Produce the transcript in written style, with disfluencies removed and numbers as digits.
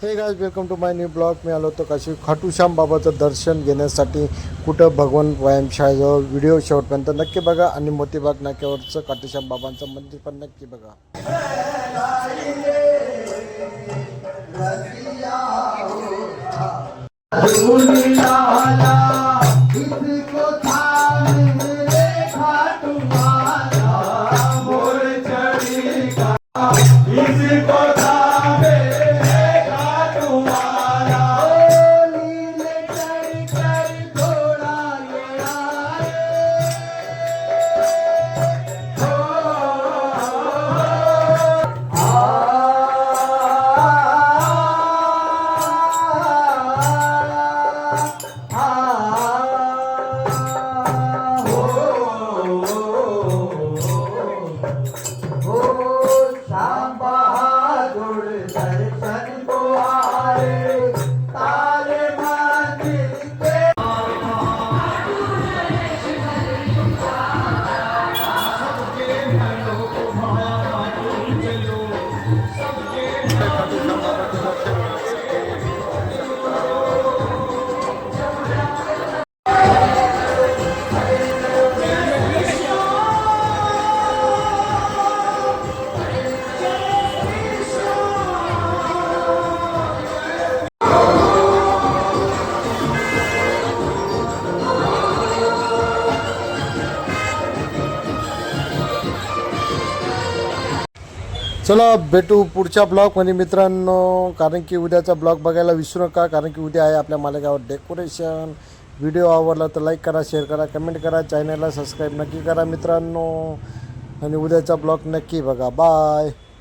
हे guys, welcome to my new blog. मी आलो होतो काशी खाटूश्याम बाबाचं दर्शन घेण्यासाठी. कुठं भगवान व्यायामशाळेजवळ. व्हिडिओ शेवटपर्यंत नक्की बघा आणि मोतीबाग नाक्यावरचं खाटूश्याम बाबांचं मंदिर पण नक्की बघा. चला भेटू पुढच्या ब्लॉगमध्ये मित्रांनो. कारण की उद्याचा ब्लॉग बघायला विसरू नका. कारण की उद्या आहे आपल्या मालेगावात डेकोरेशन. व्हिडिओ आवडला तर लाईक करा, शेअर करा, कमेंट करा, चॅनलला सबस्क्राईब नक्की करा मित्रांनो. आणि उद्याचा ब्लॉग नक्की बघा. बाय.